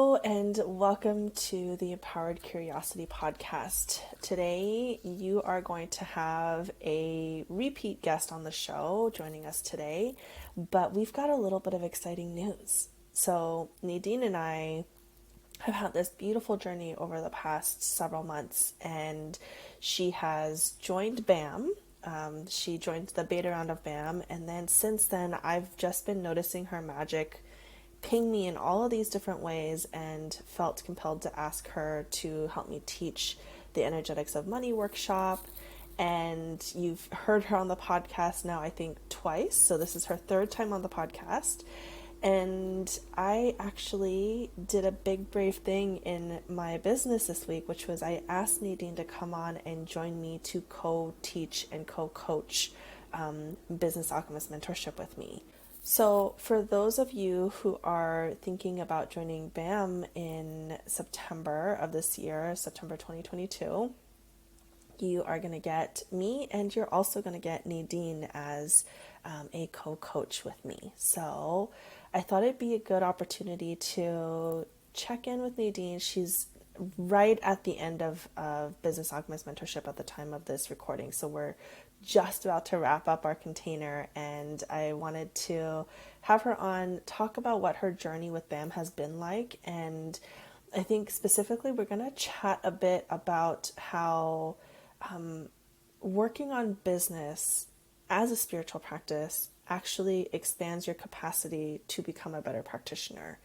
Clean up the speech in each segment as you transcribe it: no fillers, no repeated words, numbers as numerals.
Hello and welcome to the Empowered Curiosity podcast. Today you are going to have a repeat guest on the show joining us today, but we've got a little bit of exciting news. So Nadine and I have had this beautiful journey over the past several months, and she has joined BAM. She joined the beta round of BAM, and then since then I've just been noticing her magic ping me in all of these different ways and felt compelled to ask her to help me teach the Energetics of Money workshop. And you've heard her on the podcast now, I think twice. So this is her third time on the podcast. And I actually did a big brave thing in my business this week, which was I asked Nadine to come on and join me to co-teach and co-coach Business Alchemist Mentorship with me. So for those of you who are thinking about joining BAM in September of this year, September 2022, you are going to get me, and you're also going to get Nadine as a co-coach with me. So I thought it'd be a good opportunity to check in with Nadine. She's right at the end of Business Alchemist Mentorship at the time of this recording. So we're just about to wrap up our container, and I wanted to have her on, talk about what her journey with BAM has been like. And I think specifically we're going to chat a bit about how working on business as a spiritual practice actually expands your capacity to become a better practitioner,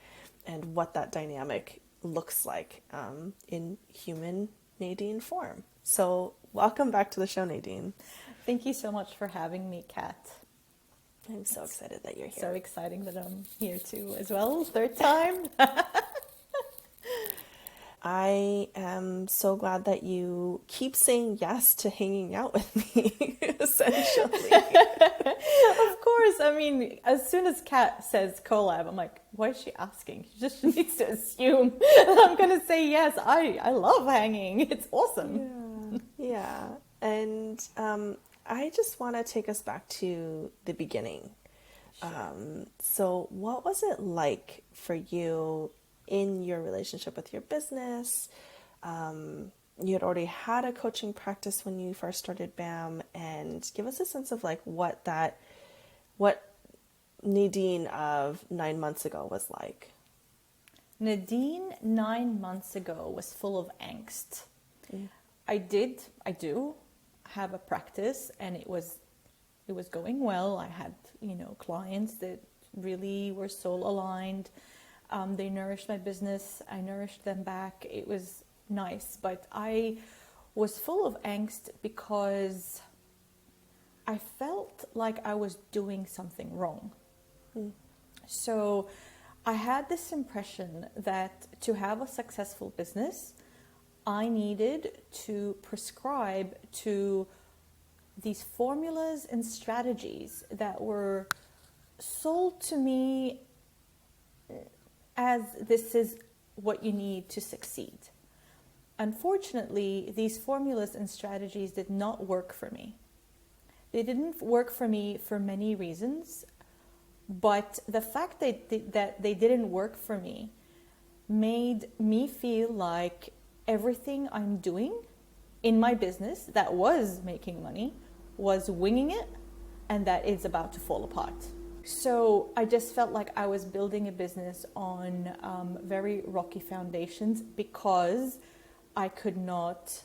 and what that dynamic looks like in human Nadine form. So welcome back to the show, Nadine. Thank you so much for having me, Kat. I'm so excited that you're here. So exciting that I'm here too as well, third time. I am so glad that you keep saying yes to hanging out with me, essentially. Of course, I mean, as soon as Kat says collab, I'm like, why is she asking? She just needs to assume that I'm going to say yes. I love hanging. It's awesome. Yeah. And I just want to take us back to the beginning. Sure. So what was it like for you in your relationship with your business? You had already had a coaching practice when you first started BAM, and give us a sense of like what Nadine of 9 months ago was like. Nadine 9 months ago was full of angst. Mm. I do have a practice, and it was going well. I had, clients that really were soul aligned. They nourished my business. I nourished them back. It was nice, but I was full of angst because I felt like I was doing something wrong. Mm. So I had this impression that to have a successful business, I needed to prescribe to these formulas and strategies that were sold to me as this is what you need to succeed. Unfortunately, these formulas and strategies did not work for me. They didn't work for me for many reasons, but the fact that they didn't work for me made me feel like everything I'm doing in my business that was making money was winging it, and that it's about to fall apart. So I just felt like I was building a business on very rocky foundations because I could not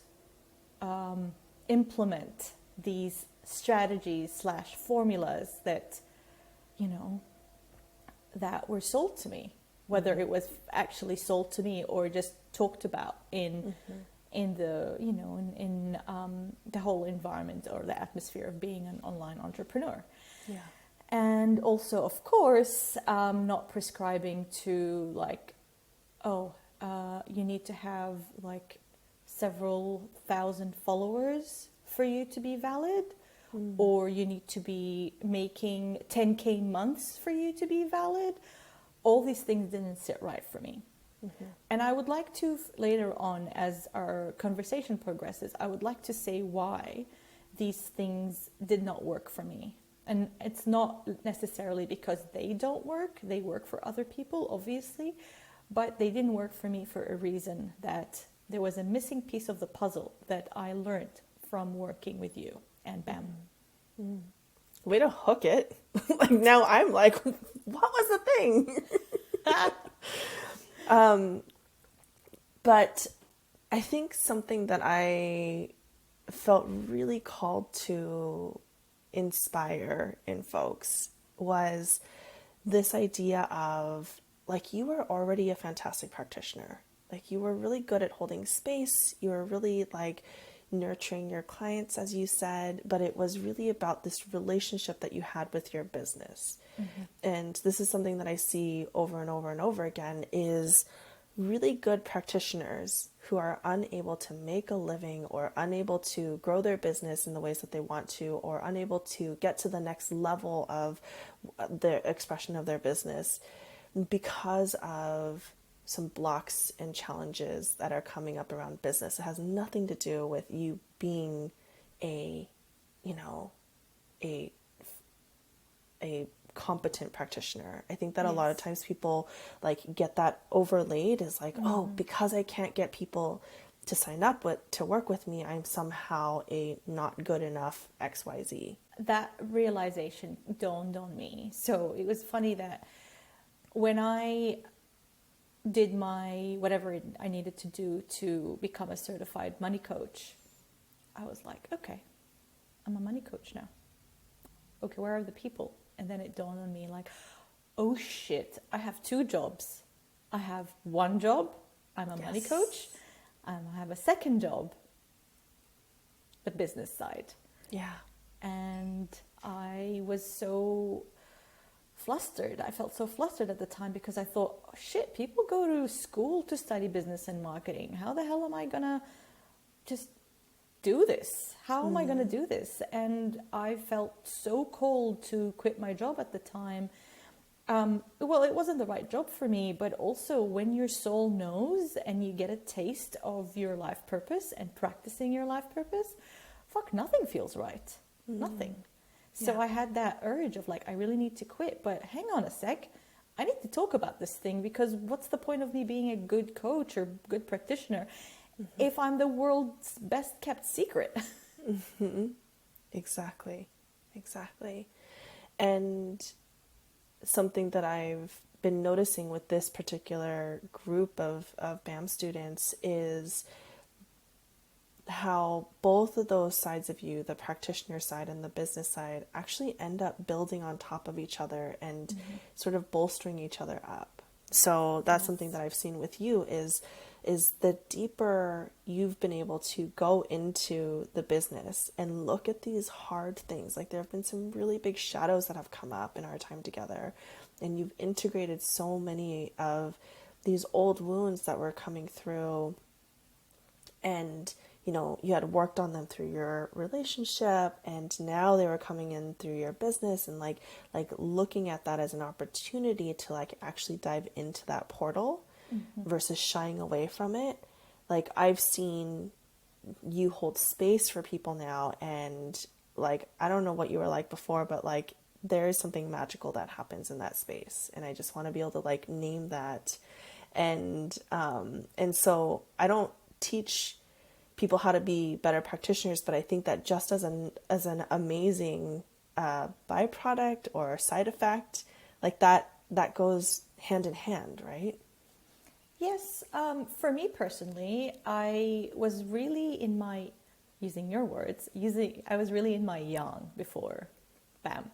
implement these strategies / formulas that, that were sold to me, whether it was actually sold to me or just talked about in the, in the whole environment or the atmosphere of being an online entrepreneur. Yeah. And also, of course, not prescribing to like, you need to have like several thousand followers for you to be valid, or you need to be making 10K months for you to be valid. All these things didn't sit right for me. Mm-hmm. And I would like to, later on, as our conversation progresses, I would like to say why these things did not work for me. And it's not necessarily because they don't work. They work for other people, obviously. but they didn't work for me for a reason, that there was a missing piece of the puzzle that I learned from working with you and BAM. Mm. Way to hook it. Like now I'm like, what was the thing? But I think something that I felt really called to inspire in folks was this idea of, like, you were already a fantastic practitioner. Like, you were really good at holding space. You were really like nurturing your clients, as you said, but it was really about this relationship that you had with your business. Mm-hmm. And this is something that I see over and over and over again, is really good practitioners who are unable to make a living or unable to grow their business in the ways that they want to, or unable to get to the next level of the expression of their business because of some blocks and challenges that are coming up around business. It has nothing to do with you being a competent practitioner. I think that a lot of times people like get that overlaid as like, oh, because I can't get people to sign up to work with me, I'm somehow a not good enough XYZ. That realization dawned on me. So it was funny that when I did my whatever I needed to do to become a certified money coach, I was like, okay, I'm a money coach now. Okay, where are the people? And then it dawned on me like, oh shit, I have 2 jobs. I have one job, I'm a money coach, and I have a second job, the business side. Yeah. And I was so flustered. I felt so flustered at the time because I thought, oh, shit, people go to school to study business and marketing. How the hell am I going to just do this? How am I going to do this? And I felt so called to quit my job at the time. Well, it wasn't the right job for me, but also when your soul knows and you get a taste of your life purpose and practicing your life purpose, fuck, nothing feels right. Nothing. So I had that urge of like, I really need to quit, but hang on a sec. I need to talk about this thing, because what's the point of me being a good coach or good practitioner if I'm the world's best kept secret? Exactly. And something that I've been noticing with this particular group of BAM students is how both of those sides of you, the practitioner side and the business side, actually end up building on top of each other and sort of bolstering each other up. So that's something that I've seen with you is the deeper you've been able to go into the business and look at these hard things. Like, there have been some really big shadows that have come up in our time together, and you've integrated so many of these old wounds that were coming through, and you had worked on them through your relationship, and now they were coming in through your business, and like looking at that as an opportunity to like actually dive into that portal versus shying away from it. Like, I've seen you hold space for people now, and like, I don't know what you were like before, but like, there is something magical that happens in that space, and I just want to be able to like name that. And so I don't teach people how to be better practitioners, but I think that just as an amazing byproduct or side effect, like that goes hand in hand, right? Yes. For me personally, I was really in my, using your words, I was really in my yang before BAM.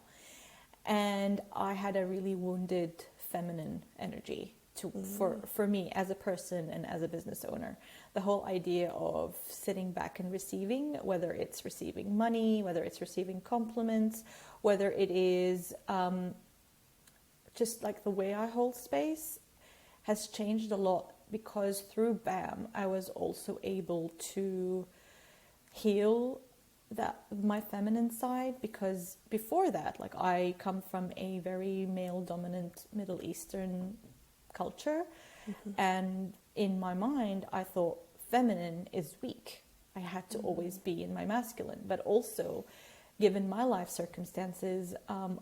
And I had a really wounded feminine energy for me as a person and as a business owner. The whole idea of sitting back and receiving, whether it's receiving money, whether it's receiving compliments, whether it is just like the way I hold space, has changed a lot, because through BAM I was also able to heal my feminine side, because before that, like, I come from a very male dominant Middle Eastern culture, and in my mind I thought feminine is weak. I had to always be in my masculine, but also given my life circumstances,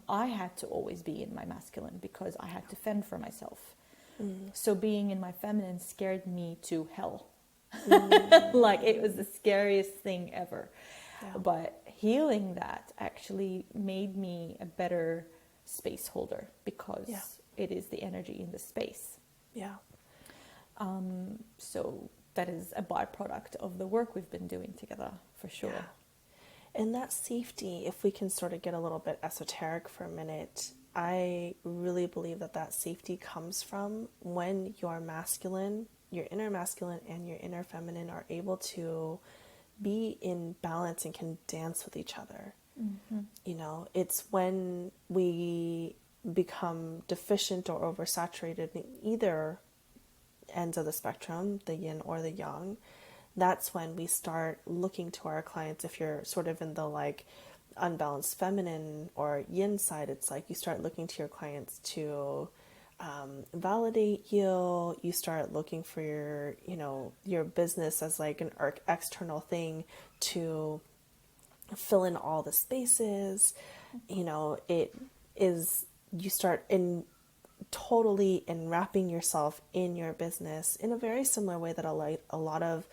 I had to always be in my masculine because I had to fend for myself. So being in my feminine scared me to hell. Like it was the scariest thing ever. Yeah. But healing that actually made me a better space holder because it is the energy in the space. Yeah. So that is a byproduct of the work we've been doing together, for sure. Yeah. And that safety, if we can sort of get a little bit esoteric for a minute, I really believe that that safety comes from when your masculine, your inner masculine and your inner feminine are able to be in balance and can dance with each other. You know, it's when we become deficient or oversaturated in either ends of the spectrum, the yin or the yang, that's when we start looking to our clients. If you're sort of in the like unbalanced feminine or yin side, it's like you start looking to your clients to validate you. You start looking for your, you know, your business as like an external thing to fill in all the spaces. You know, it is, you start in totally enwrapping yourself in your business in a very similar way that a lot of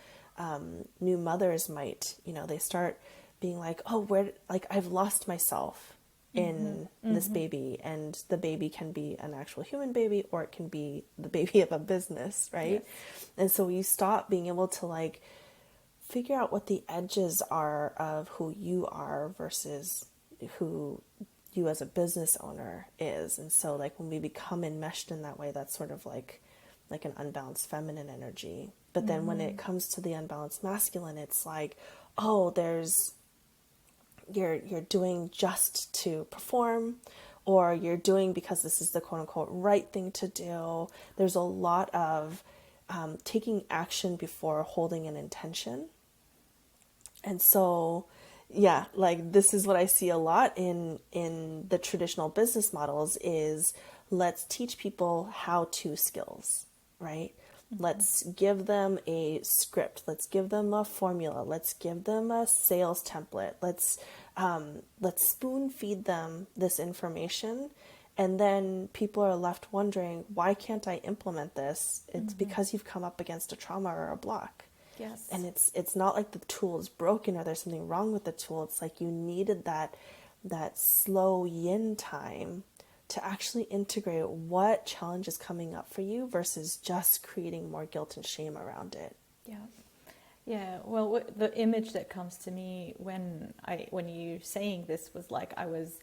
new mothers might, you know, they start being like, oh, where, like, I've lost myself in this baby, and the baby can be an actual human baby, or it can be the baby of a business, right? Yes. And so you stop being able to like figure out what the edges are of who you are versus who you as a business owner is. And so like when we become enmeshed in that way, that's sort of like an unbalanced feminine energy. But then when it comes to the unbalanced masculine, it's like, oh, there's, you're doing just to perform, or you're doing because this is the quote unquote right thing to do. There's a lot of taking action before holding an intention. And so, yeah, like this is what I see a lot in the traditional business models is let's teach people how to skills, right? Let's give them a script. Let's give them a formula. Let's give them a sales template. Let's spoon feed them this information. And then people are left wondering, why can't I implement this? It's because you've come up against a trauma or a block. Yes. And it's not like the tool is broken or there's something wrong with the tool. It's like you needed that slow yin time to actually integrate what challenge is coming up for you versus just creating more guilt and shame around it. Yeah. Yeah. Well, the image that comes to me when you saying this was like I was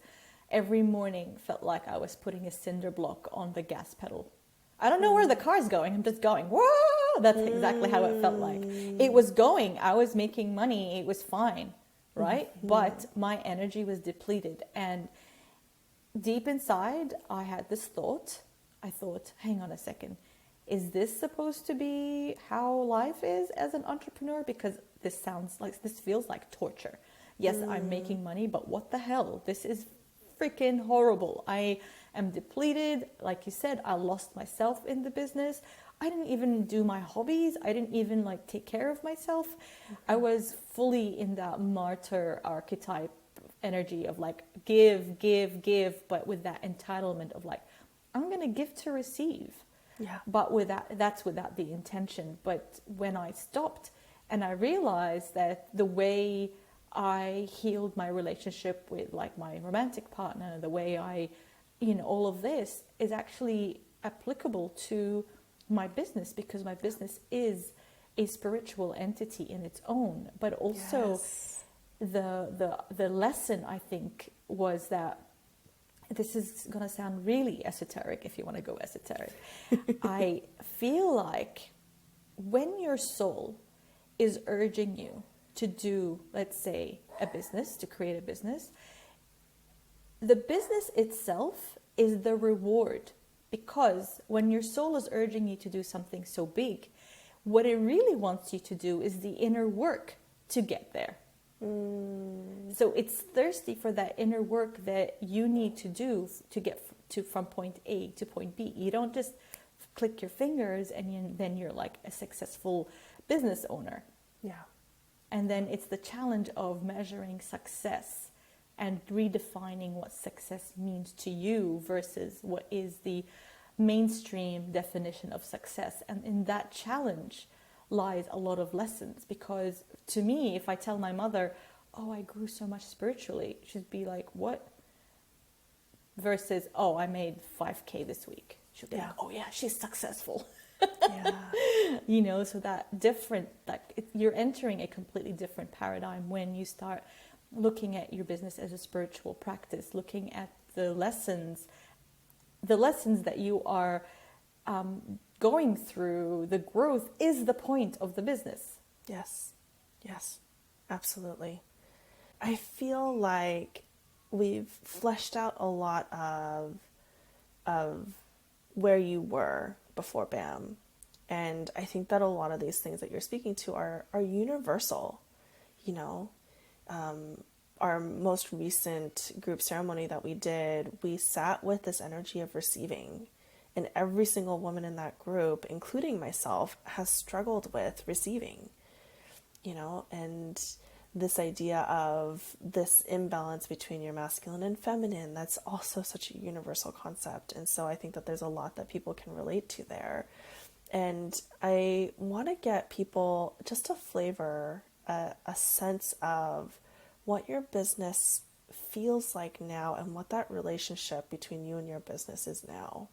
every morning felt like I was putting a cinder block on the gas pedal. I don't know where the car's going. I'm just going, whoa! That's exactly how it felt like. It was going. I was making money. It was fine, right? But my energy was depleted. And deep inside, I had this thought. I thought, hang on a second. Is this supposed to be how life is as an entrepreneur? Because this feels like torture. Yes, I'm making money, but what the hell? This is freaking horrible. I am depleted. Like you said, I lost myself in the business. I didn't even do my hobbies. I didn't even like take care of myself. I was fully in that martyr archetype energy of like give, but with that entitlement of like, I'm going to give to receive. Yeah. But that's without the intention. But when I stopped and I realized that the way I healed my relationship with like my romantic partner, the way I, all of this is actually applicable to my business, because my business is a spiritual entity in its own. But also the lesson, I think, was that this is going to sound really esoteric if you want to go esoteric. I feel like when your soul is urging you to do, let's say, a business, to create a business, the business itself is the reward. Because when your soul is urging you to do something so big, what it really wants you to do is the inner work to get there. So it's thirsty for that inner work that you need to do to get from point A to point B. You don't just click your fingers and then you're like a successful business owner. Yeah. And then it's the challenge of measuring success and redefining what success means to you versus what is the mainstream definition of success. And in that challenge lies a lot of lessons, because to me, if I tell my mother, oh, I grew so much spiritually, she'd be like, what? Versus, oh, I made 5K this week. She'll be like, oh yeah, she's successful. Yeah. So that different, you're entering a completely different paradigm when you start looking at your business as a spiritual practice, looking at the lessons that you are going through. The growth is the point of the business. Yes, absolutely. I feel like we've fleshed out a lot of where you were before BAM. And I think that a lot of these things that you're speaking to are universal. Our most recent group ceremony that we did, we sat with this energy of receiving. And every single woman in that group, including myself, has struggled with receiving, and this idea of this imbalance between your masculine and feminine, that's also such a universal concept. And so I think that there's a lot that people can relate to there. And I want to get people just a flavor, a sense of what your business feels like now and what that relationship between you and your business is now.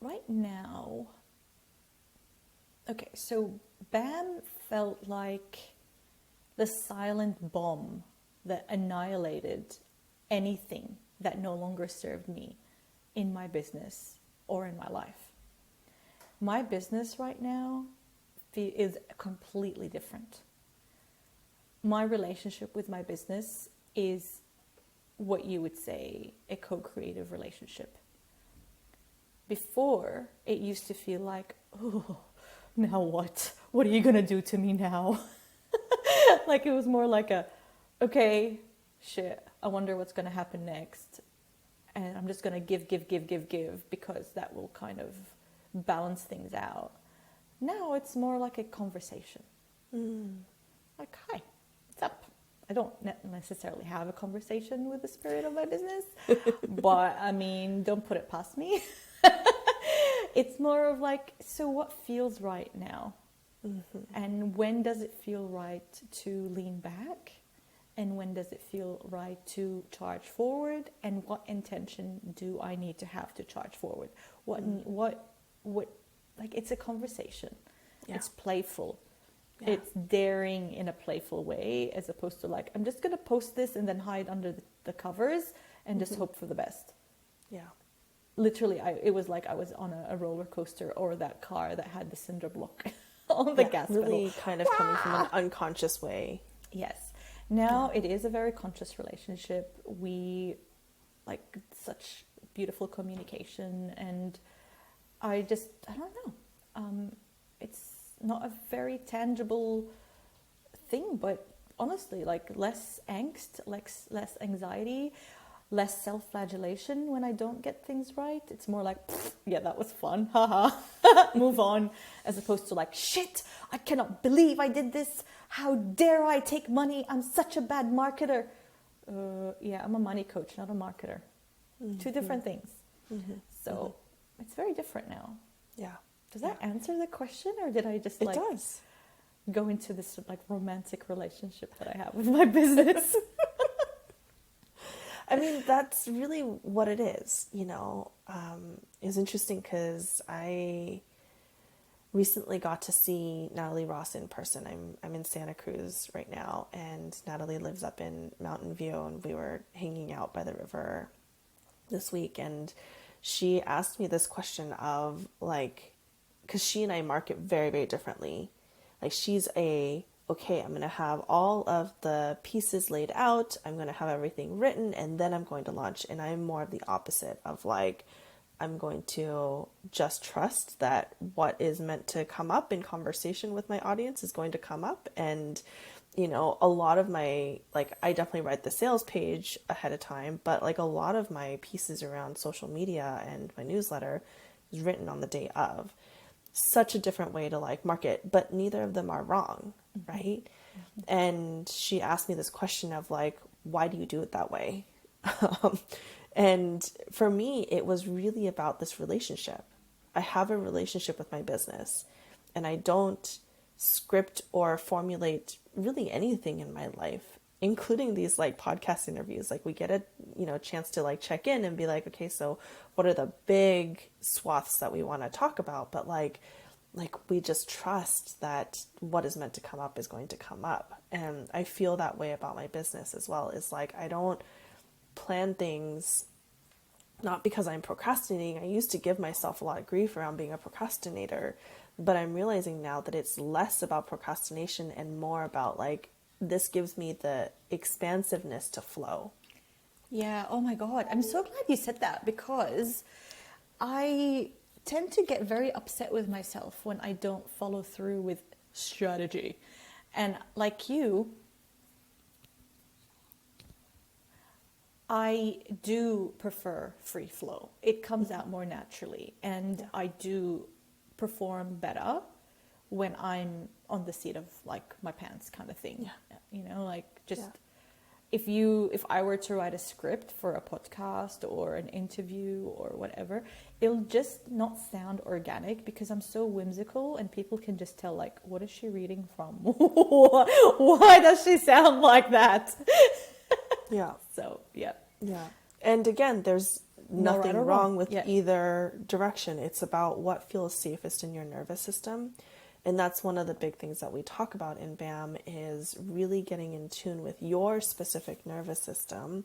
Right now, okay, so BAM felt like the silent bomb that annihilated anything that no longer served me in my business or in my life. My business right now is completely different. My relationship with my business is what you would say a co-creative relationship. Before, it used to feel like, oh, now what? What are you going to do to me now? Like it was more like okay, shit, I wonder what's going to happen next. And I'm just going to give, because that will kind of balance things out. Now it's more like a conversation. Like, hi, what's up? I don't necessarily have a conversation with the spirit of my business, but I mean, don't put it past me. It's more of like, so what feels right now? And when does it feel right to lean back? And when does it feel right to charge forward? And what intention do I need to have to charge forward? What, like, it's a conversation. Yeah. It's playful. Yeah. It's daring in a playful way, as opposed to like, I'm just going to post this and then hide under the covers and just hope for the best. Yeah. Literally, it was like I was on a roller coaster, or that car that had the cinder block on the gas pedal. Really kind of coming from an unconscious way. Yes. Now it is a very conscious relationship. We like such beautiful communication, and I don't know. It's not a very tangible thing, but honestly, like less angst, less anxiety, less self-flagellation when I don't get things right. It's more like, yeah, that was fun, haha, move on, as opposed to like, shit, I cannot believe I did this. How dare I take money? I'm such a bad marketer. Yeah, I'm a money coach, not a marketer. Two different things. So it's very different now. Yeah. Does that answer the question, or did I just It does. go into this like romantic relationship that I have with my business? I mean, that's really what it is, It's interesting because I recently got to see Natalie Ross in person. I'm in Santa Cruz right now, and Natalie lives up in Mountain View, and we were hanging out by the river this week, and she asked me this question of like, because she and I market very, very differently. Like, she's okay, I'm going to have all of the pieces laid out. I'm going to have everything written, and then I'm going to launch. And I'm more of the opposite of like, I'm going to just trust that what is meant to come up in conversation with my audience is going to come up. And, a lot of my, like, I definitely write the sales page ahead of time, but like a lot of my pieces around social media and my newsletter is written on the day of. Such a different way to like market, but neither of them are wrong, right? And she asked me this question of like, why do you do it that way? And for me, it was really about this relationship. I have a relationship with my business, and I don't script or formulate really anything in my life, including these like podcast interviews. Like we get a chance to like check in and be like, okay, so what are the big swaths that we want to talk about? But like we just trust that what is meant to come up is going to come up. And I feel that way about my business as well. Is like I don't plan things not because I'm procrastinating. I used to give myself a lot of grief around being a procrastinator, but I'm realizing now that it's less about procrastination and more about like, this gives me the expansiveness to flow. Yeah, oh my God. I'm so glad you said that, because I tend to get very upset with myself when I don't follow through with strategy. And like you, I do prefer free flow. It comes out more naturally, and I do perform better when I'm on the seat of like my pants kind of thing. Yeah. You know, like just if I were to write a script for a podcast or an interview or whatever, it'll just not sound organic because I'm so whimsical, and people can just tell like, what is she reading from? Why does she sound like that? Yeah. So, yeah. Yeah. And again, there's nothing right wrong with Yeah. either direction. It's about what feels safest in your nervous system. And that's one of the big things that we talk about in BAM, is really getting in tune with your specific nervous system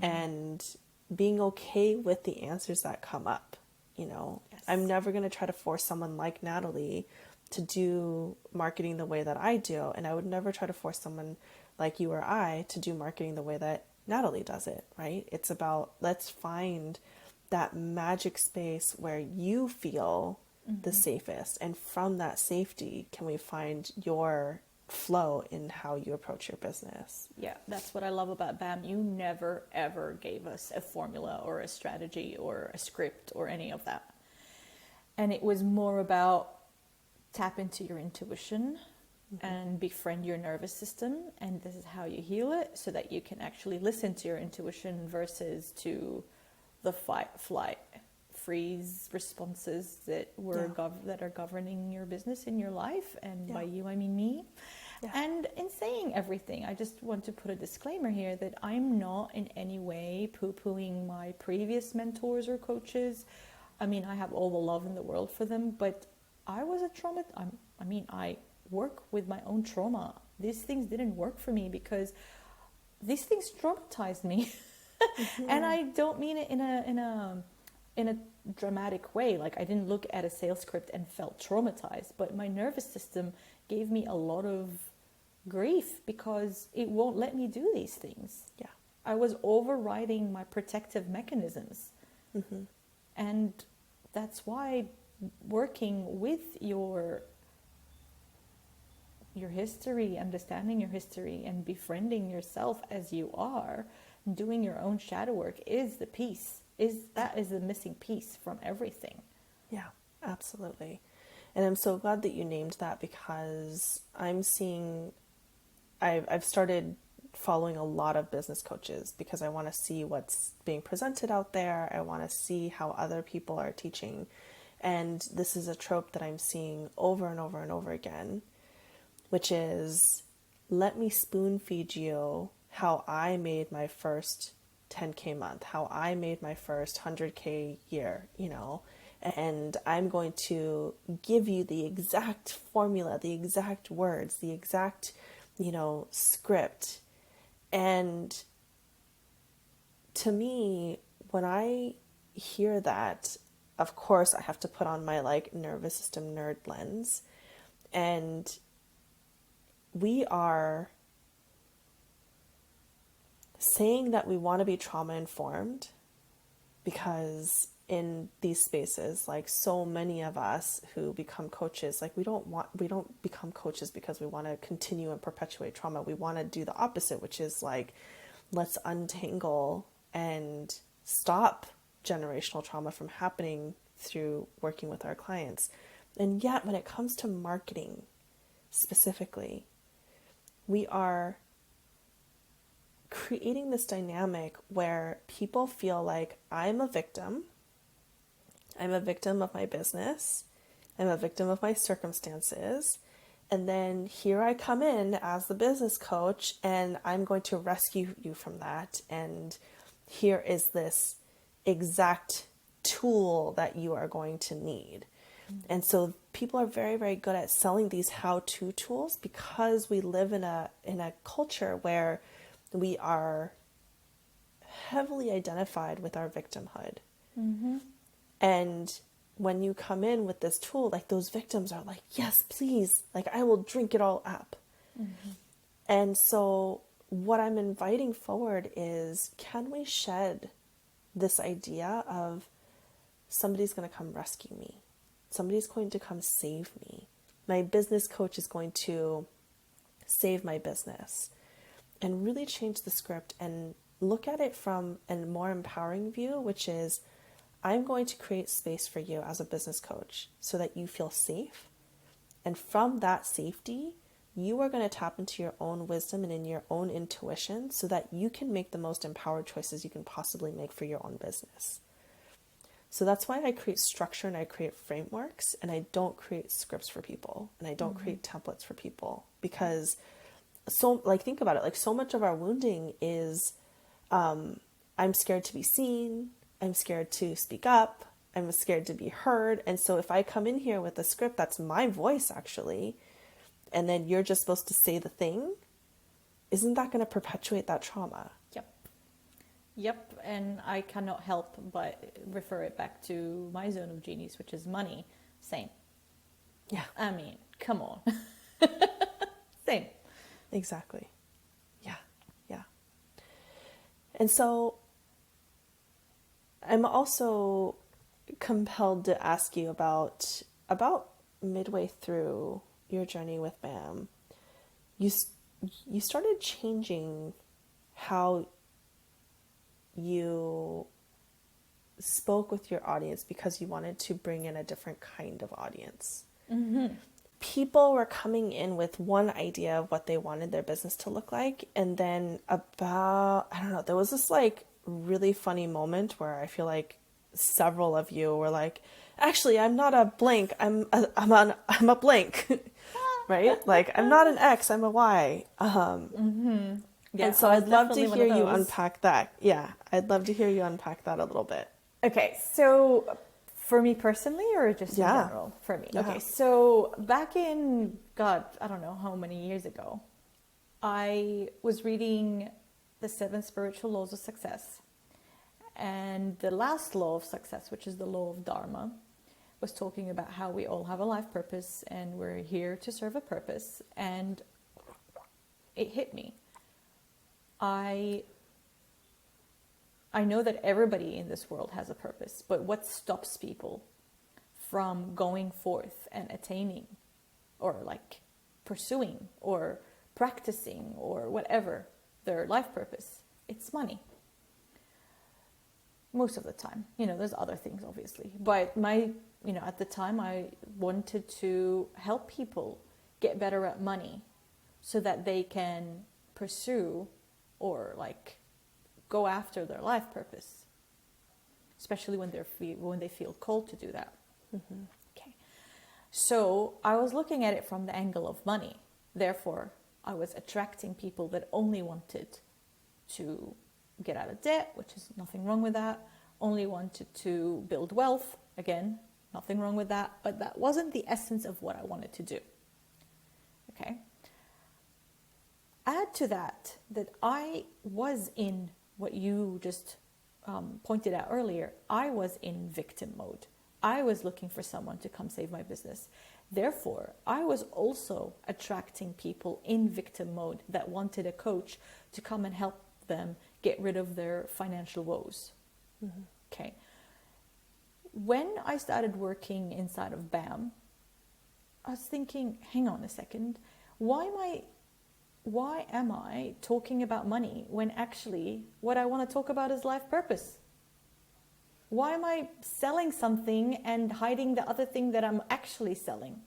and being okay with the answers that come up. You know, Yes. I'm never going to try to force someone like Natalie to do marketing the way that I do. And I would never try to force someone like you or I to do marketing the way that Natalie does it, right? It's about, let's find that magic space where you feel the safest. And from that safety, can we find your flow in how you approach your business? Yeah, that's what I love about BAM. You never, ever gave us a formula or a strategy or a script or any of that. And it was more about tap into your intuition and befriend your nervous system. And this is how you heal it, so that you can actually listen to your intuition versus to the fight, flight, freeze responses that that are governing your business in your life. And by you, I mean me. Yeah. And in saying everything, I just want to put a disclaimer here that I'm not in any way poo-pooing my previous mentors or coaches. I mean, I have all the love in the world for them, but I was a trauma. I work with my own trauma. These things didn't work for me because these things traumatized me. And I don't mean it in a dramatic way. Like, I didn't look at a sales script and felt traumatized, but my nervous system gave me a lot of grief because it won't let me do these things. Yeah. I was overriding my protective mechanisms. And that's why working with your history, understanding your history, and befriending yourself as you are, doing your own shadow work is the piece. That is the missing piece from everything. Yeah, absolutely. And I'm so glad that you named that, because I'm seeing, I've started following a lot of business coaches because I want to see what's being presented out there. I want to see how other people are teaching. And this is a trope that I'm seeing over and over and over again, which is, let me spoon feed you how I made my first 10K month, how I made my first 100K year, and I'm going to give you the exact formula, the exact words, the exact, script. And to me, when I hear that, of course, I have to put on my nervous system nerd lens, and we are saying that we want to be trauma informed because in these spaces, so many of us who become coaches, we don't become coaches because we want to continue and perpetuate trauma. We want to do the opposite, which is let's untangle and stop generational trauma from happening through working with our clients. And yet, when it comes to marketing specifically, we are creating this dynamic where people feel like I'm a victim. I'm a victim of my business. I'm a victim of my circumstances. And then here I come in as the business coach, and I'm going to rescue you from that. And here is this exact tool that you are going to need. And so people are very, very good at selling these how-to tools because we live in a culture where we are heavily identified with our victimhood. And when you come in with this tool, like those victims are like, yes, please, like I will drink it all up. And so what I'm inviting forward is, can we shed this idea of somebody's going to come rescue me? Somebody's going to come save me. My business coach is going to save my business. And really change the script and look at it from a more empowering view, which is, I'm going to create space for you as a business coach so that you feel safe. And from that safety, you are going to tap into your own wisdom and in your own intuition so that you can make the most empowered choices you can possibly make for your own business. So that's why I create structure and I create frameworks, and I don't create scripts for people, and I don't create templates for people, because think about it, like so much of our wounding is, I'm scared to be seen. I'm scared to speak up. I'm scared to be heard. And so if I come in here with a script that's my voice actually, and then you're just supposed to say the thing, isn't that going to perpetuate that trauma? Yep, and I cannot help but refer it back to my zone of genius, which is money. Same. Yeah. I mean, come on. Same. Exactly. Yeah. And so I'm also compelled to ask you about midway through your journey with BAM, you started changing how you spoke with your audience because you wanted to bring in a different kind of audience. People were coming in with one idea of what they wanted their business to look like, and then there was this like really funny moment where I feel like several of you were like, actually, I'm not a blank, I'm a blank. Right? Like, I'm not an X, I'm a Y. Yeah, and so I'd love to hear you unpack that. Yeah, I'd love to hear you unpack that a little bit. Okay, so for me personally, or just in general? For me. Yeah. Okay, so back in, God, I don't know how many years ago, I was reading the 7 Spiritual Laws of Success. And the last law of success, which is the law of Dharma, was talking about how we all have a life purpose and we're here to serve a purpose. And it hit me. I know that everybody in this world has a purpose, but what stops people from going forth and attaining or like pursuing or practicing or whatever their life purpose? It's money. Most of the time, there's other things obviously, but at the time I wanted to help people get better at money so that they can pursue or like go after their life purpose, especially when they feel called to do that. Okay. So I was looking at it from the angle of money. Therefore, I was attracting people that only wanted to get out of debt, which is nothing wrong with that. Only wanted to build wealth. Again, nothing wrong with that. But that wasn't the essence of what I wanted to do. Okay. Add to that I was in what you just pointed out earlier. I was in victim mode. I was looking for someone to come save my business. Therefore, I was also attracting people in victim mode that wanted a coach to come and help them get rid of their financial woes. Okay. When I started working inside of BAM, I was thinking, hang on a second, why am I talking about money when actually what I want to talk about is life purpose? Why am I selling something and hiding the other thing that I'm actually selling?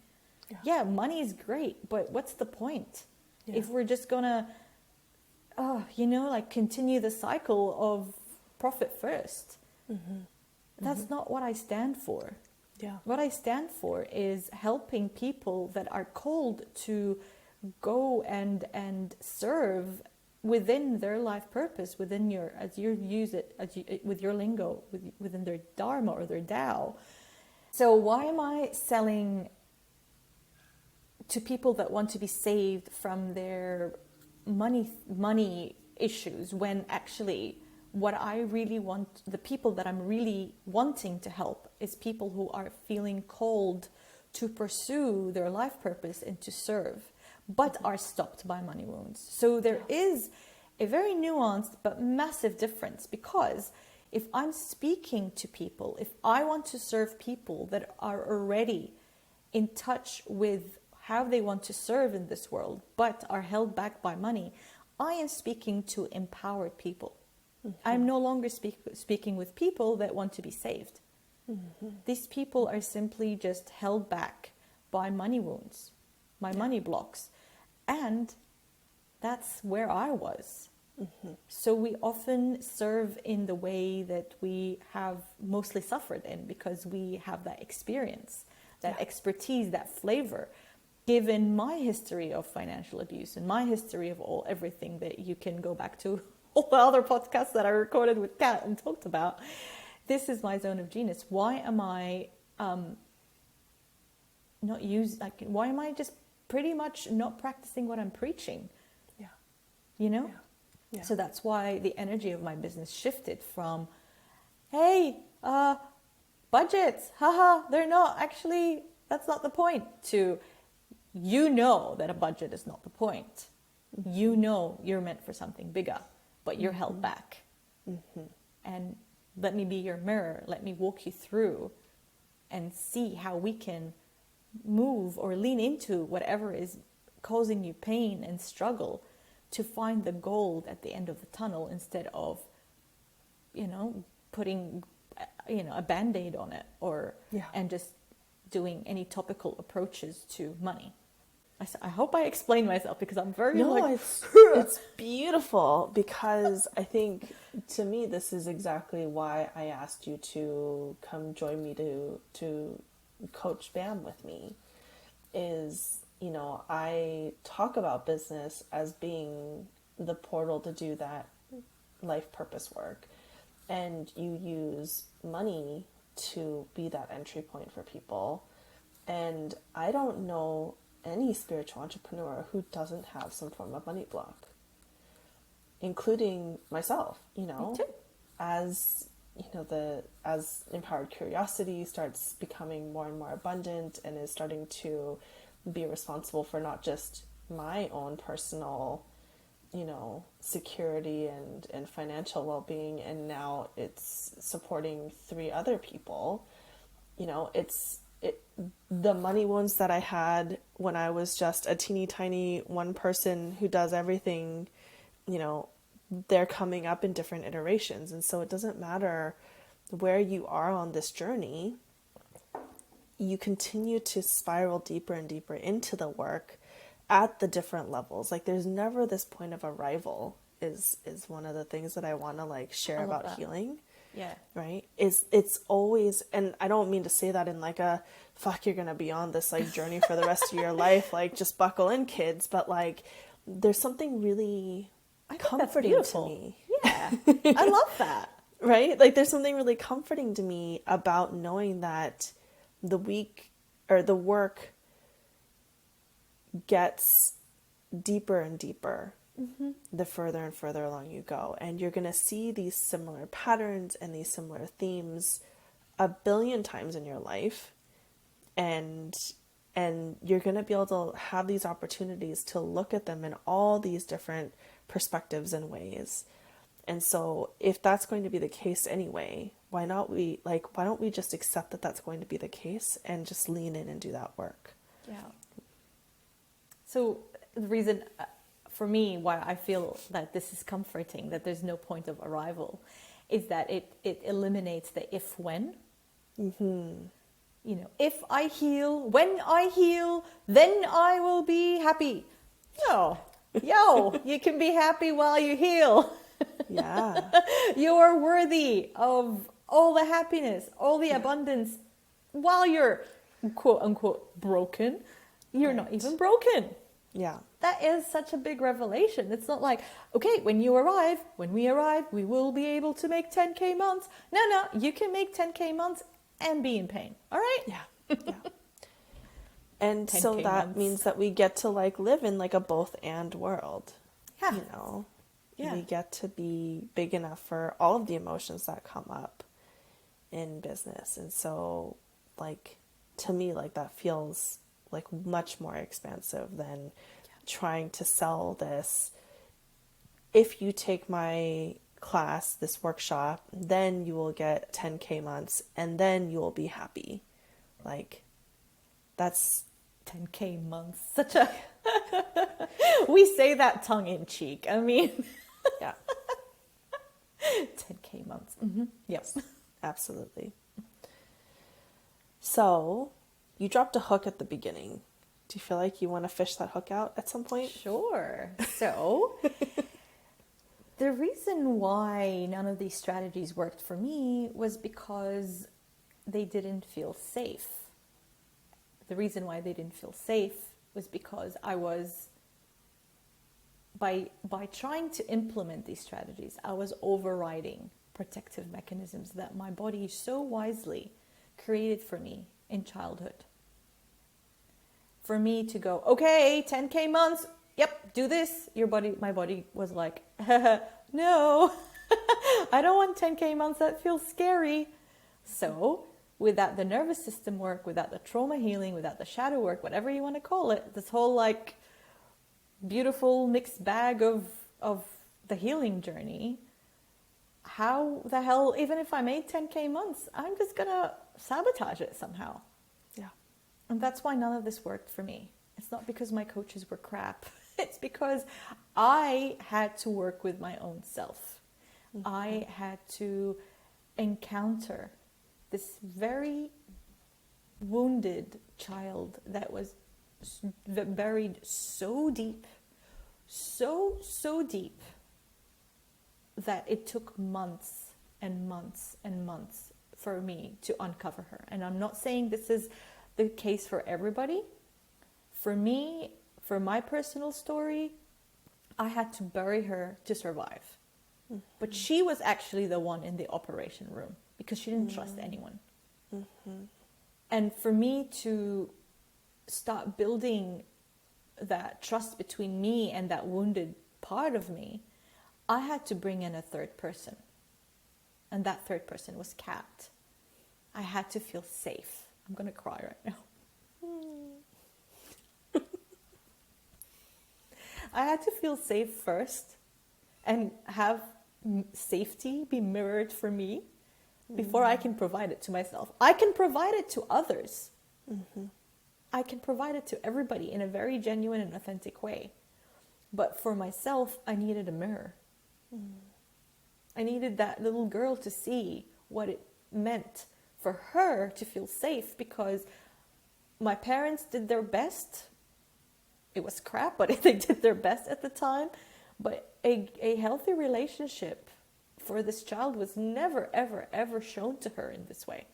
Yeah, money is great, but what's the point? If we're just gonna like continue the cycle of profit first. That's not what I stand for. Yeah. What I stand for is helping people that are called to go and serve within their life purpose, within your, as you use it, with your lingo, within their dharma or their Tao. So why am I selling to people that want to be saved from their money issues, when actually what I really want, the people that I'm really wanting to help, is people who are feeling called to pursue their life purpose and to serve, but are stopped by money wounds. So there is a very nuanced but massive difference, because if I'm speaking to people, if I want to serve people that are already in touch with how they want to serve in this world, but are held back by money, I am speaking to empowered people. I'm no longer speaking with people that want to be saved. These people are simply just held back by money wounds, by money blocks. And that's where I was. So we often serve in the way that we have mostly suffered in, because we have that experience, that expertise, that flavor. Given my history of financial abuse and my history of everything that you can go back to, all the other podcasts that I recorded with Kat and talked about, this is my zone of genius. Why am I why am I just pretty much not practicing what I'm preaching? Yeah. You know? Yeah. So that's why the energy of my business shifted from, hey, budgets, haha, they're not actually, that's not the point, to, you know that a budget is not the point. You know you're meant for something bigger, but you're held back. And let me be your mirror. Let me walk you through and see how we can move or lean into whatever is causing you pain and struggle, to find the gold at the end of the tunnel, instead of, putting, a Band-Aid on it, or and just doing any topical approaches to money. I hope I explained myself, because I'm very it's beautiful, because I think, to me, this is exactly why I asked you to come join me to coach BAM with me. Is, I talk about business as being the portal to do that life purpose work, and you use money to be that entry point for people. And I don't know any spiritual entrepreneur who doesn't have some form of money block, including myself. Me too. As as empowered curiosity starts becoming more and more abundant, and is starting to be responsible for not just my own personal, security and financial well-being, and now it's supporting 3 other people. The money wounds that I had when I was just a teeny tiny one person who does everything, they're coming up in different iterations. And so it doesn't matter where you are on this journey, you continue to spiral deeper and deeper into the work at the different levels. Like, there's never this point of arrival is one of the things that I want to share about that. Healing. Yeah. Right? It's always, and I don't mean to say that in a, fuck, you're going to be on this journey for the rest of your life. Just buckle in, kids. But there's something really comforting to me. Yeah. I love that. Right? There's something really comforting to me about knowing that the work gets deeper and deeper the further and further along you go. And you're going to see these similar patterns and these similar themes 1 billion times in your life. And you're going to be able to have these opportunities to look at them in all these different perspectives and ways. And so if that's going to be the case anyway, why don't we just accept that that's going to be the case and just lean in and do that work? Yeah. So the reason for me why I feel that this is comforting, that there's no point of arrival, is that it eliminates the if-when. If I heal, when I heal, then I will be happy. No, Yo, you can be happy while you heal. Yeah. You are worthy of all the happiness, all the abundance while you're quote unquote broken. You're not even broken. Yeah. That is such a big revelation. It's not like, okay, when we arrive, we will be able to make 10K months. No, you can make 10K months and be in pain. All right? Yeah. Yeah. And so 10K that months. means that we get to like live in like a both and world. Yeah. You know, Yeah. we get to be big enough for all of the emotions that come up in business. And so like, to me, like that feels like much more expansive than trying to sell this. If you take my class, this workshop, then you will get 10K months and then you will be happy. Like that's 10K months. Such a... We say that tongue in cheek. I mean... yeah. 10K months. Mm-hmm. Yes. Absolutely. So, you dropped a hook at the beginning. Do you feel like you want to fish that hook out at some point? Sure. So, the reason why none of these strategies worked for me was because they didn't feel safe. The reason why they didn't feel safe was because I was, by trying to implement these strategies, I was overriding protective mechanisms that my body so wisely created for me in childhood. For me to go, okay, 10K months, yep, do this. My body was like, no, I don't want 10K months, that feels scary. So without the nervous system work, without the trauma healing, without the shadow work, whatever you want to call it, this whole like beautiful mixed bag of the healing journey, how the hell, even if I made 10K months, I'm just gonna sabotage it somehow. Yeah. And that's why none of this worked for me. It's not because my coaches were crap. It's because I had to work with my own self. Mm-hmm. I had to encounter this very wounded child that was buried so deep, so deep, that it took months and months and months for me to uncover her. And I'm not saying this is the case for everybody. For me, for my personal story, I had to bury her to survive. Mm-hmm. But she was actually the one in the operation room because she didn't trust anyone. Mm-hmm. And for me to start building that trust between me and that wounded part of me, I had to bring in a third person. And that third person was Kat. I had to feel safe. I'm going to cry right now. I had to feel safe first and have safety be mirrored for me before I can provide it to myself. I can provide it to others. Mm-hmm. I can provide it to everybody in a very genuine and authentic way. But for myself, I needed a mirror. I needed that little girl to see what it meant for her to feel safe, because my parents did their best. It was crap, but they did their best at the time. But a healthy relationship for this child was never, ever, ever shown to her in this way.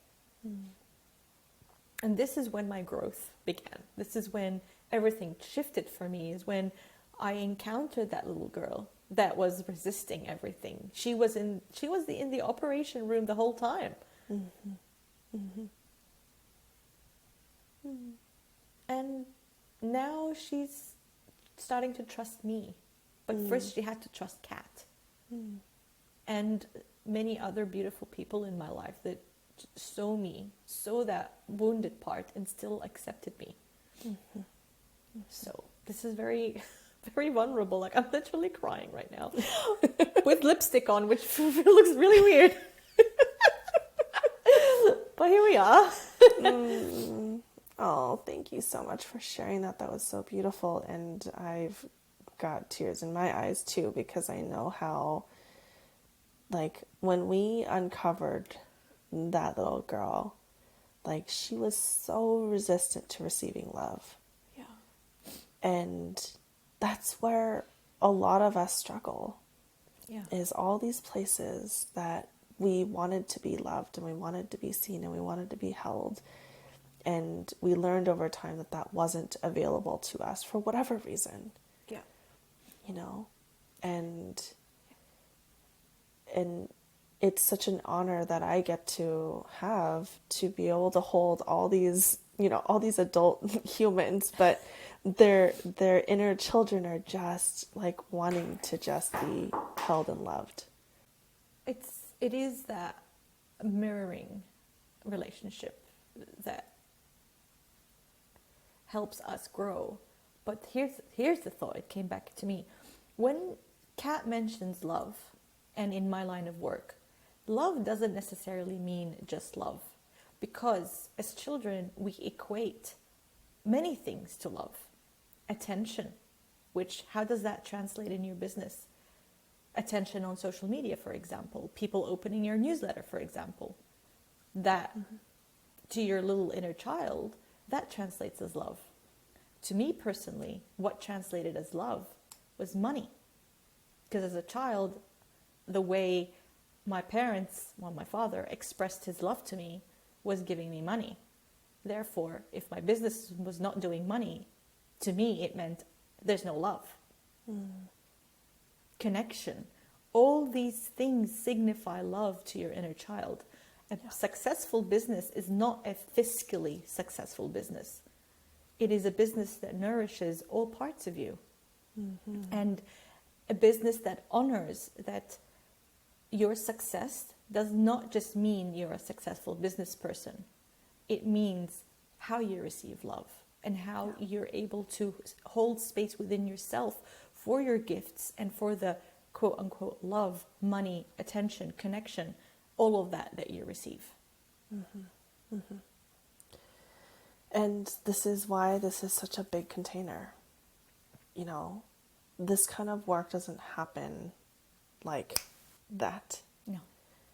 And this is when my growth began. This is when everything shifted for me, is when I encountered that little girl that was resisting everything. She was in the operation room the whole time. Mm-hmm. Mm-hmm. Mm. And now she's starting to trust me. But first she had to trust Kat. And many other beautiful people in my life that saw that wounded part and still accepted me. Mm-hmm. So this is very, very vulnerable. Like, I'm literally crying right now with lipstick on, which looks really weird. But here we are. Oh, thank you so much for sharing that. That was so beautiful. And I've got tears in my eyes too, because I know how, like, when we uncovered that little girl, like, she was so resistant to receiving love. Yeah. And that's where a lot of us struggle, Yeah. is all these places that we wanted to be loved and we wanted to be seen and we wanted to be held. And we learned over time that that wasn't available to us for whatever reason, Yeah. you know, and it's such an honor that I get to have to be able to hold all these, you know, all these adult humans, but their inner children are just like wanting to just be held and loved. It is that mirroring relationship that helps us grow. But here's the thought. It came back to me. When Kat mentions love, and in my line of work, love doesn't necessarily mean just love, because as children we equate many things to love. Attention, which, how does that translate in your business? Attention on social media, for example, people opening your newsletter, for example, that to your little inner child, that translates as love. To me personally, what translated as love was money, because as a child, the way my parents, well, my father expressed his love to me was giving me money. Therefore, if my business was not doing money, to me it meant there's no love. Connection. All these things signify love to your inner child. A successful business is not a fiscally successful business. It is a business that nourishes all parts of you. And a business that honors that your success does not just mean you're a successful business person. It means how you receive love and how you're able to hold space within yourself for your gifts and for the quote unquote love, money, attention, connection, all of that you receive. And this is why this is such a big container. You know, this kind of work doesn't happen like that. No,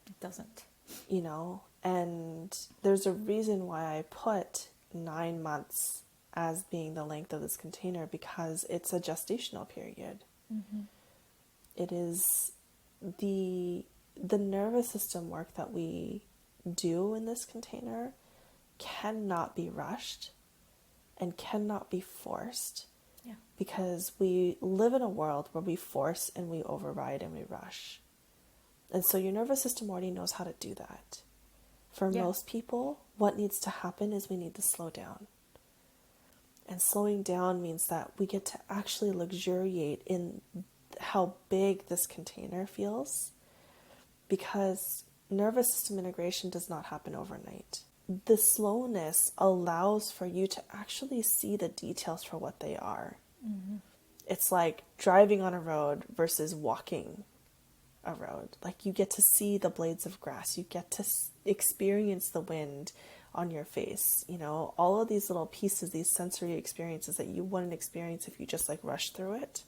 it doesn't. You know, and there's a reason why I put 9 months as being the length of this container, because it's a gestational period. It is the nervous system work that we do in this container cannot be rushed and cannot be forced, because we live in a world where we force and we override and we rush. And so your nervous system already knows how to do that. For most people, what needs to happen is we need to slow down. And slowing down means that we get to actually luxuriate in how big this container feels, because nervous system integration does not happen overnight. The slowness allows for you to actually see the details for what they are. It's like driving on a road versus walking a road. Like, you get to see the blades of grass, you get to experience the wind on your face, you know, all of these little pieces, these sensory experiences that you wouldn't experience if you just like rush through it.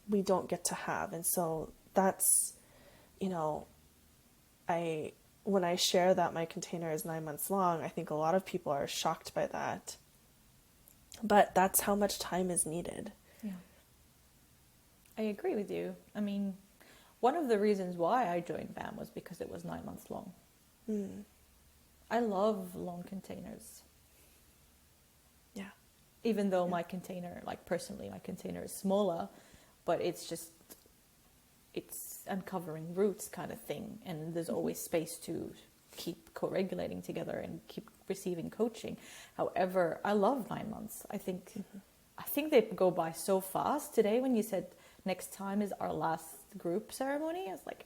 We don't get to have. And so that's, you know, when I share that my container is 9 months long, I think a lot of people are shocked by that. But that's how much time is needed. I agree with you. I mean, one of the reasons why I joined BAM was because it was 9 months long. I love long containers. Even though my container, like personally, my container is smaller, but it's uncovering roots kind of thing. And there's always space to keep co-regulating together and keep receiving coaching. However, I love 9 months. I think they go by so fast. Today, when you said next time is our last group ceremony, I was like,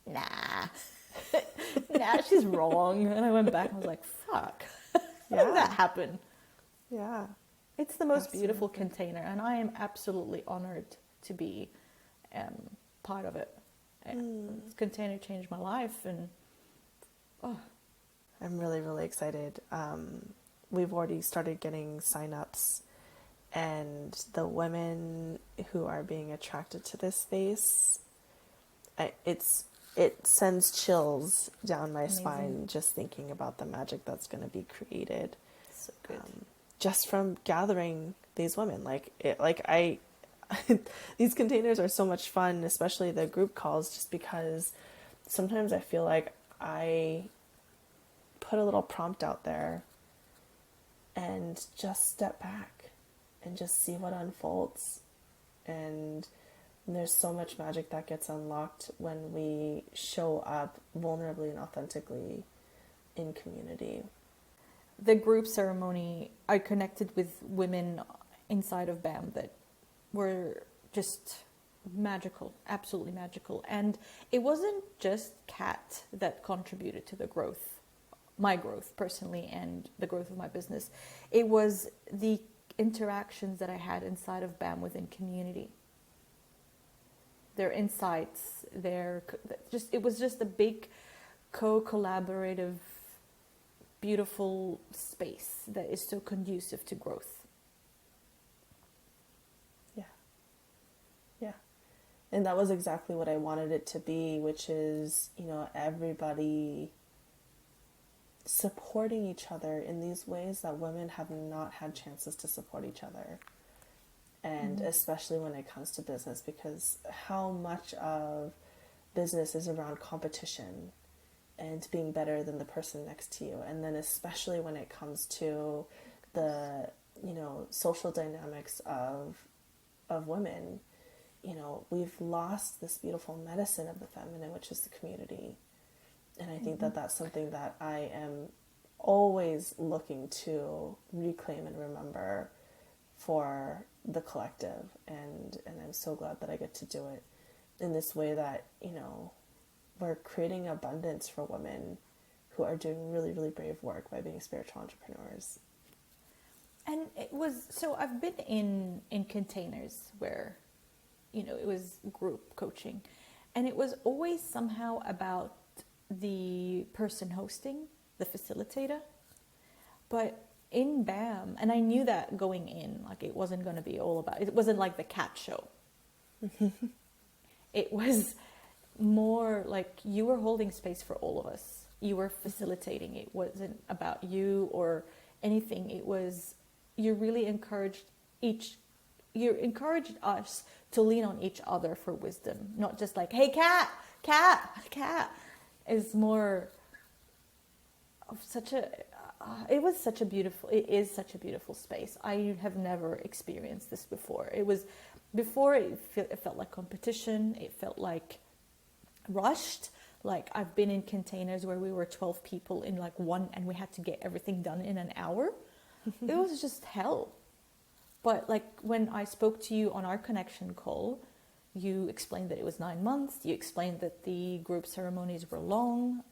nah, she's wrong. And I went back and I was like, fuck, how did that happen? It's the most beautiful container, and I am absolutely honored to be part of it. This container changed my life, and I'm really, really excited. We've already started getting signups, and the women who are being attracted to this space, it sends chills down my spine just thinking about the magic that's going to be created. So good. Just from gathering these women. these containers are so much fun, especially the group calls, just because sometimes I feel like I put a little prompt out there and just step back and just see what unfolds. And there's so much magic that gets unlocked when we show up vulnerably and authentically in community. The group ceremony, I connected with women inside of BAM that were just magical, absolutely magical. And it wasn't just Kat that contributed to the growth, my growth personally, and the growth of my business. It was the interactions that I had inside of BAM within community. Their insights, it was just a big co-collaborative, beautiful space that is so conducive to growth. Yeah. And that was exactly what I wanted it to be, which is, everybody supporting each other in these ways that women have not had chances to support each other. And especially when it comes to business, because how much of business is around competition and being better than the person next to you. And then especially when it comes to the, social dynamics of women, we've lost this beautiful medicine of the feminine, which is the community. And I think that that's something that I am always looking to reclaim and remember for the collective. And I'm so glad that I get to do it in this way that, we're creating abundance for women who are doing really, really brave work by being spiritual entrepreneurs. And I've been in containers where, it was group coaching, and it was always somehow about the person hosting, the facilitator. But in BAM, and I knew that going in, like it wasn't going to be all about, it wasn't like the cat show. It was more like you were holding space for all of us. You were facilitating. It wasn't about you or anything. It was, you really encouraged us to lean on each other for wisdom, not just like, hey, cat. It's more of it is such a beautiful space. I have never experienced this before. It felt like competition. It felt like rushed. Like I've been in containers where we were 12 people in like one, and we had to get everything done in an hour. It was just hell. But like when I spoke to you on our connection call, you explained that it was 9 months. You explained that the group ceremonies were long.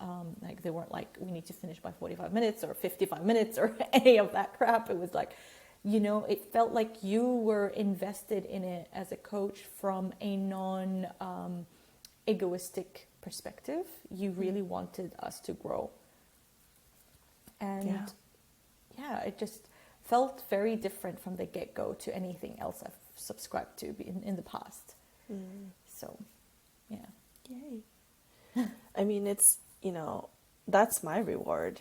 Like they weren't like, we need to finish by 45 minutes or 55 minutes or any of that crap. It was like, it felt like you were invested in it as a coach from a non-egoistic perspective. You really wanted us to grow. And it just felt very different from the get-go to anything else I've subscribed to in the past. So, yeah. Yay. I mean, it's, that's my reward,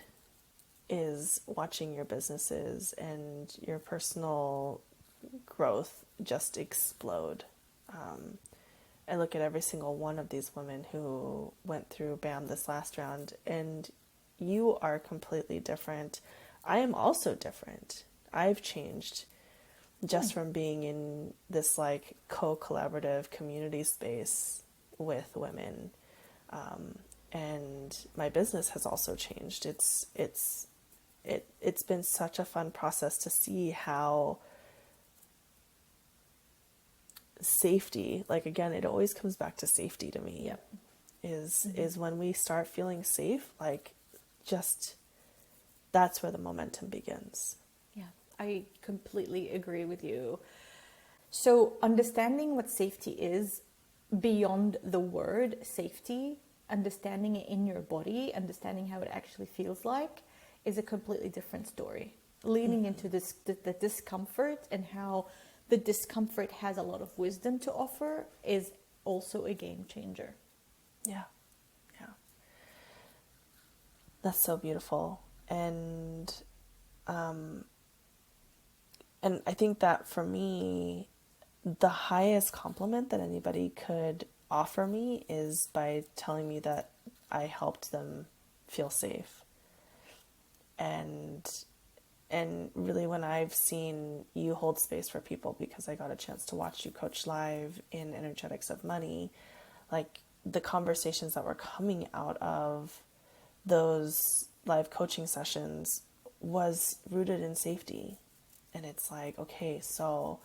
is watching your businesses and your personal growth just explode. I look at every single one of these women who went through BAM this last round, and you are completely different. I am also different. I've changed just from being in this like co-collaborative community space with women. And my business has also changed. It's been such a fun process to see how safety, like again, it always comes back to safety to me. Yep. Is when we start feeling safe, like just that's where the momentum begins. Yeah, I completely agree with you. So understanding what safety is beyond the word safety, understanding it in your body, understanding how it actually feels like, is a completely different story. Leaning into the discomfort and how the discomfort has a lot of wisdom to offer is also a game changer. Yeah. That's so beautiful. And I think that for me, the highest compliment that anybody could offer me is by telling me that I helped them feel safe. And really, when I've seen you hold space for people, because I got a chance to watch you coach live in Energetics of Money, like the conversations that were coming out of those live coaching sessions was rooted in safety. And it's like, okay, so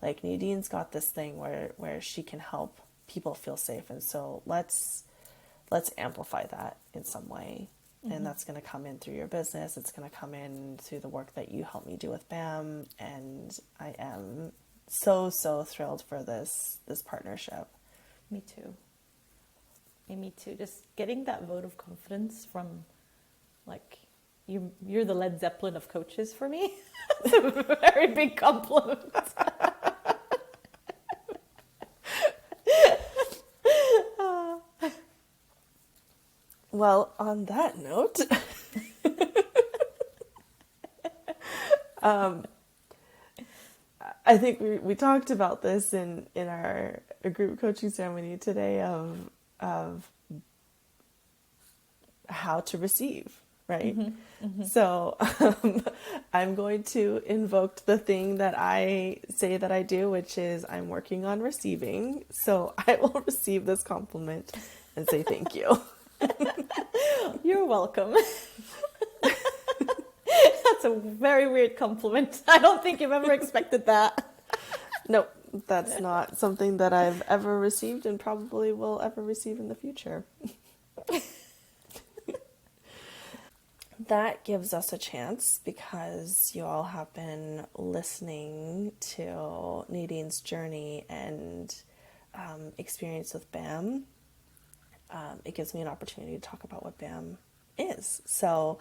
like Nadine's got this thing where she can help people feel safe, and so let's amplify that in some way. And that's going to come in through your business. It's going to come in through the work that you helped me do with BAM. And I am so thrilled for this partnership. Me too. Me too. Just getting that vote of confidence from, like, you're the Led Zeppelin of coaches for me. It's a very big compliment. Well, on that note, I think we talked about this in our group coaching ceremony today of how to receive, right? So I'm going to invoke the thing that I say that I do, which is I'm working on receiving. So I will receive this compliment and say thank you. You're welcome. That's a very weird compliment. I don't think you've ever expected that. Nope, that's not something that I've ever received and probably will ever receive in the future. That gives us a chance, because you all have been listening to Nadine's journey and experience with BAM. It gives me an opportunity to talk about what BAM is. So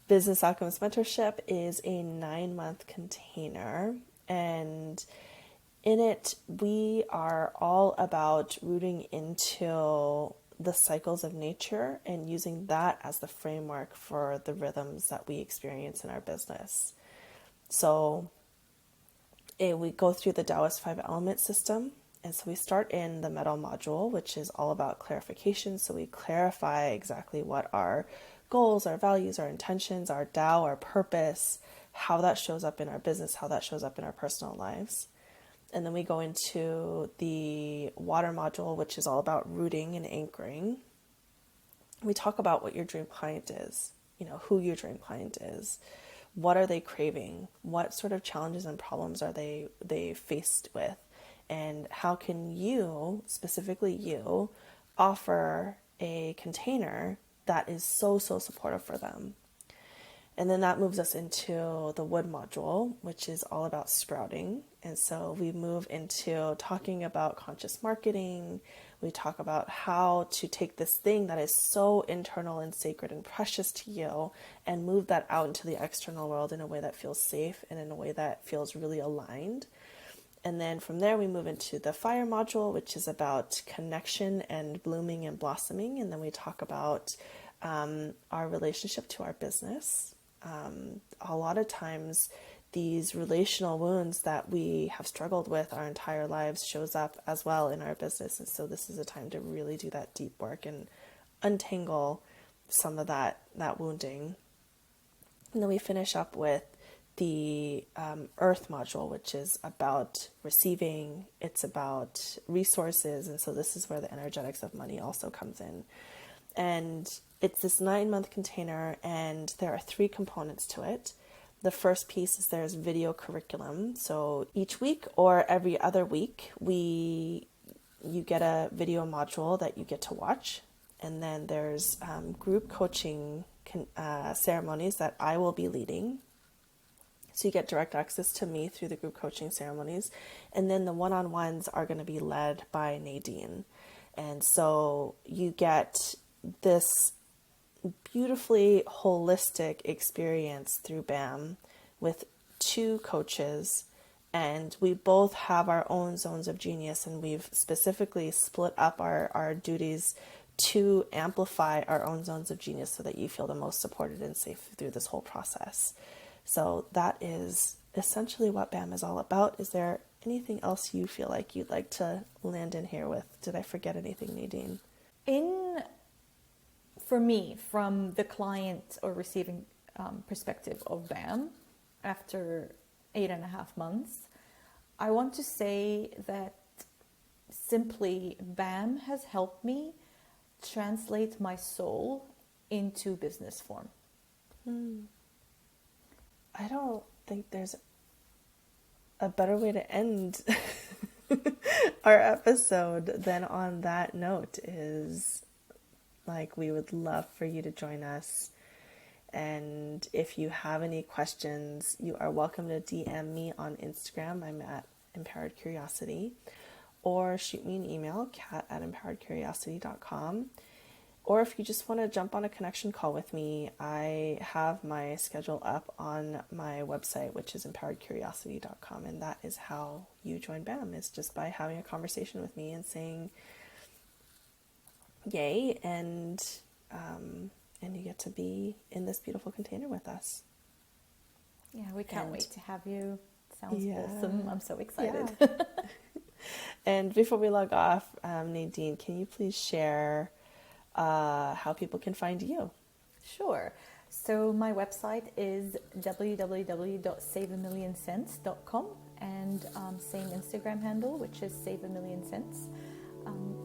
Business Alchemist Mentorship is a 9-month container, and in it we are all about rooting into the cycles of nature and using that as the framework for the rhythms that we experience in our business. So we go through the Daoist 5-element system. And so we start in the metal module, which is all about clarification. So we clarify exactly what our goals, our values, our intentions, our Tao, our purpose, how that shows up in our business, how that shows up in our personal lives. And then we go into the water module, which is all about rooting and anchoring. We talk about what your dream client is, who your dream client is. What are they craving? What sort of challenges and problems are they faced with? And how can you, specifically you, offer a container that is so supportive for them? And then that moves us into the wood module, which is all about sprouting. And so we move into talking about conscious marketing. We talk about how to take this thing that is so internal and sacred and precious to you and move that out into the external world in a way that feels safe and in a way that feels really aligned. And then from there, we move into the fire module, which is about connection and blooming and blossoming. And then we talk about our relationship to our business. A lot of times, these relational wounds that we have struggled with our entire lives shows up as well in our business. And so this is a time to really do that deep work and untangle some of that wounding. And then we finish up with the earth module, which is about receiving. It's about resources. And so this is where the energetics of money also comes in. And it's this 9-month container, and there are 3 components to it. The first piece is there's video curriculum. So each week or every other week, you get a video module that you get to watch. And then there's group coaching ceremonies that I will be leading. So you get direct access to me through the group coaching ceremonies. And then the one-on-ones are going to be led by Nadine. And so you get this beautifully holistic experience through BAM with 2 coaches, and we both have our own zones of genius, and we've specifically split up our duties to amplify our own zones of genius so that you feel the most supported and safe through this whole process. So that is essentially what BAM is all about. Is there anything else you feel like you'd like to land in here with? Did I forget anything, Nadine? For me, from the client or receiving perspective of BAM, after 8.5 months, I want to say that simply BAM has helped me translate my soul into business form. I don't think there's a better way to end our episode than on that note. Is like, we would love for you to join us, and if you have any questions, you are welcome to DM me on Instagram. I'm at Empowered Curiosity, or shoot me an email, kat@empoweredcuriosity.com. Or if you just want to jump on a connection call with me, I have my schedule up on my website, which is empoweredcuriosity.com. And that is how you join BAM, is just by having a conversation with me and saying yay, and you get to be in this beautiful container with us. Yeah, we can't wait to have you. Sounds awesome. I'm so excited. Yeah. And before we log off, Nadine, can you please share how people can find you? Sure. So my website is www.saveamillionscents.com, and same Instagram handle, which is saveamillionscents.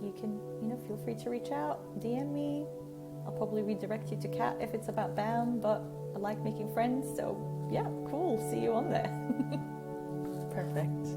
You can, feel free to reach out, DM me. I'll probably redirect you to Kat if it's about BAM, but I like making friends, so yeah, cool. See you on there. Perfect.